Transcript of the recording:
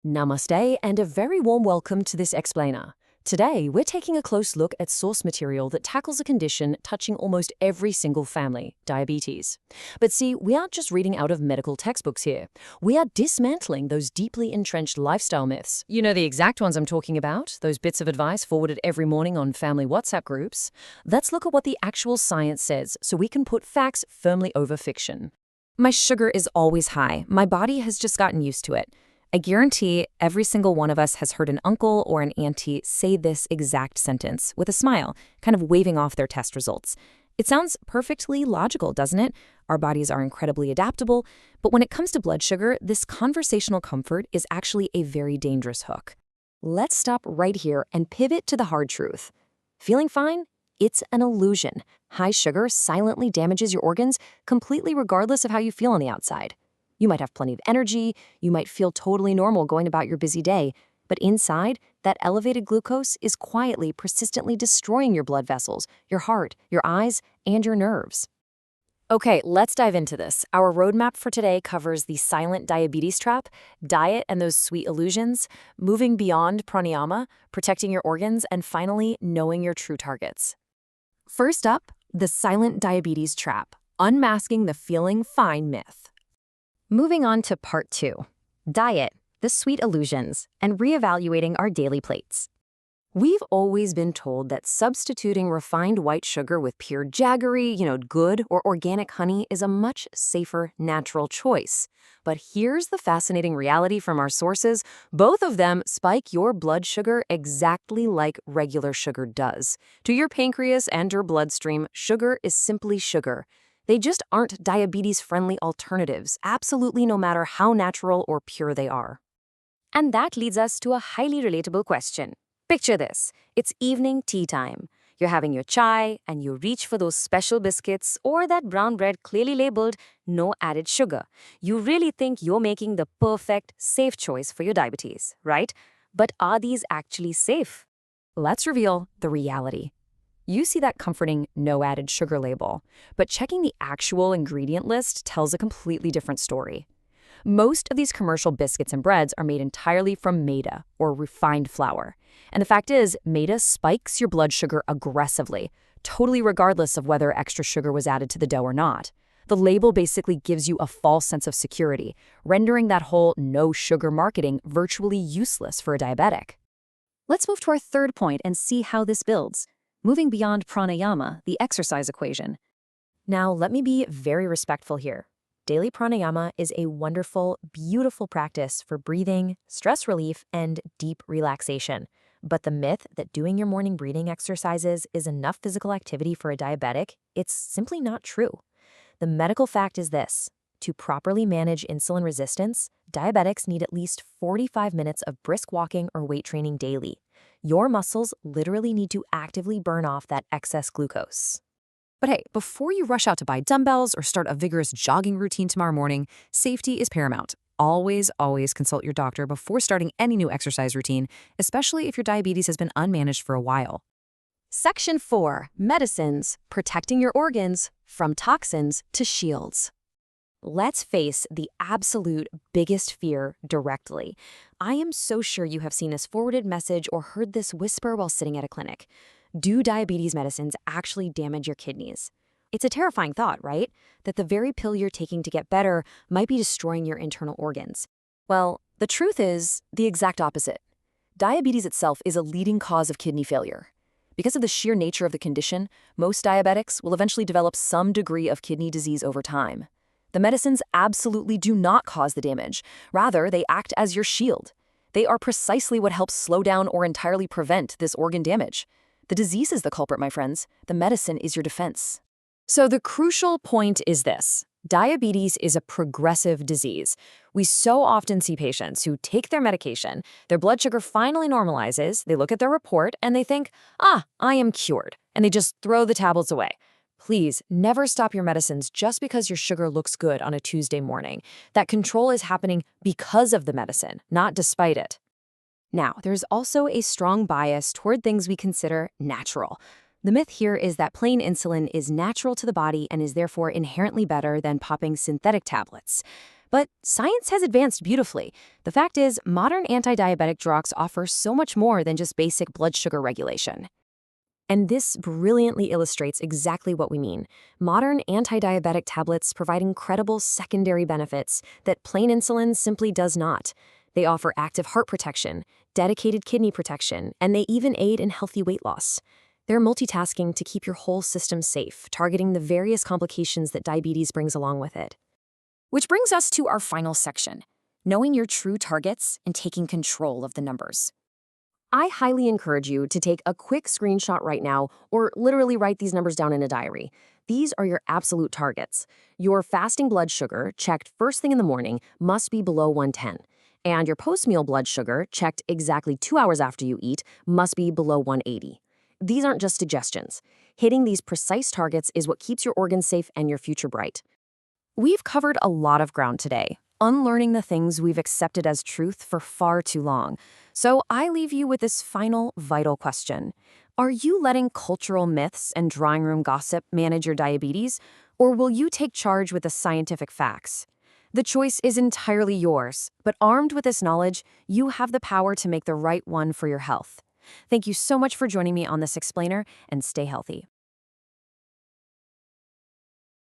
Namaste and a very warm welcome to this explainer. Today, we're taking a close look at source material that tackles a condition touching almost every single family, diabetes. But see, we aren't just reading out of medical textbooks here. We are dismantling those deeply entrenched lifestyle myths. You know the exact ones I'm talking about, those bits of advice forwarded every morning on family WhatsApp groups. Let's look at what the actual science says so we can put facts firmly over fiction. My sugar is always high. My body has just gotten used to it. I guarantee every single one of us has heard an uncle or an auntie say this exact sentence with a smile, kind of waving off their test results. It sounds perfectly logical, doesn't it? Our bodies are incredibly adaptable, but when it comes to blood sugar, this conversational comfort is actually a very dangerous hook. Let's stop right here and pivot to the hard truth. Feeling fine? It's an illusion. High sugar silently damages your organs completely regardless of how you feel on the outside. You might have plenty of energy, you might feel totally normal going about your busy day, but inside, that elevated glucose is quietly, persistently destroying your blood vessels, your heart, your eyes, and your nerves. Okay, let's dive into this. Our roadmap for today covers the silent diabetes trap, diet and those sweet illusions, moving beyond pranayama, protecting your organs, and finally, knowing your true targets. First up, the silent diabetes trap, unmasking the feeling fine myth. Moving on to part 2, diet, the sweet illusions, and reevaluating our daily plates. We've always been told that substituting refined white sugar with pure jaggery, good or organic honey is a much safer, natural choice. But here's the fascinating reality from our sources. Both of them spike your blood sugar exactly like regular sugar does. To your pancreas and your bloodstream, sugar is simply sugar. They just aren't diabetes-friendly alternatives, absolutely no matter how natural or pure they are. And that leads us to a highly relatable question. Picture this. It's evening tea time. You're having your chai, and you reach for those special biscuits or that brown bread clearly labeled no added sugar. You really think you're making the perfect, safe choice for your diabetes, right? But are these actually safe? Let's reveal the reality. You see that comforting no added sugar label, but checking the actual ingredient list tells a completely different story. Most of these commercial biscuits and breads are made entirely from maida, or refined flour. And the fact is, maida spikes your blood sugar aggressively, totally regardless of whether extra sugar was added to the dough or not. The label basically gives you a false sense of security, rendering that whole no sugar marketing virtually useless for a diabetic. Let's move to our third point and see how this builds. Moving beyond pranayama, the exercise equation. Now, let me be very respectful here. Daily pranayama is a wonderful, beautiful practice for breathing, stress relief, and deep relaxation. But the myth that doing your morning breathing exercises is enough physical activity for a diabetic, it's simply not true. The medical fact is this. To properly manage insulin resistance, diabetics need at least 45 minutes of brisk walking or weight training daily. Your muscles literally need to actively burn off that excess glucose. But hey, before you rush out to buy dumbbells or start a vigorous jogging routine tomorrow morning, safety is paramount. Always consult your doctor before starting any new exercise routine, especially if your diabetes has been unmanaged for a while. Section 4, medicines, protecting your organs from toxins to shields. Let's face the absolute biggest fear directly. I am so sure you have seen this forwarded message or heard this whisper while sitting at a clinic. Do diabetes medicines actually damage your kidneys? It's a terrifying thought, right? That the very pill you're taking to get better might be destroying your internal organs. Well, the truth is the exact opposite. Diabetes itself is a leading cause of kidney failure. Because of the sheer nature of the condition, most diabetics will eventually develop some degree of kidney disease over time. The medicines absolutely do not cause the damage. Rather, they act as your shield. They are precisely what helps slow down or entirely prevent this organ damage. The disease is the culprit, my friends. The medicine is your defense. So the crucial point is this. Diabetes is a progressive disease. We so often see patients who take their medication, their blood sugar finally normalizes, they look at their report, and they think, I am cured, and they just throw the tablets away. Please never stop your medicines just because your sugar looks good on a Tuesday morning. That control is happening because of the medicine, not despite it. Now, there's also a strong bias toward things we consider natural. The myth here is that plain insulin is natural to the body and is therefore inherently better than popping synthetic tablets. But science has advanced beautifully. The fact is, modern anti-diabetic drugs offer so much more than just basic blood sugar regulation. And this brilliantly illustrates exactly what we mean. Modern anti-diabetic tablets provide incredible secondary benefits that plain insulin simply does not. They offer active heart protection, dedicated kidney protection, and they even aid in healthy weight loss. They're multitasking to keep your whole system safe, targeting the various complications that diabetes brings along with it. Which brings us to our final section, knowing your true targets and taking control of the numbers. I highly encourage you to take a quick screenshot right now or literally write these numbers down in a diary. These are your absolute targets. Your fasting blood sugar, checked first thing in the morning, must be below 110. And your post-meal blood sugar, checked exactly 2 hours after you eat, must be below 180. These aren't just suggestions. Hitting these precise targets is what keeps your organs safe and your future bright. We've covered a lot of ground today, unlearning the things we've accepted as truth for far too long. So I leave you with this final vital question. Are you letting cultural myths and drawing room gossip manage your diabetes, or will you take charge with the scientific facts? The choice is entirely yours, but armed with this knowledge, you have the power to make the right one for your health. Thank you so much for joining me on this explainer, and stay healthy.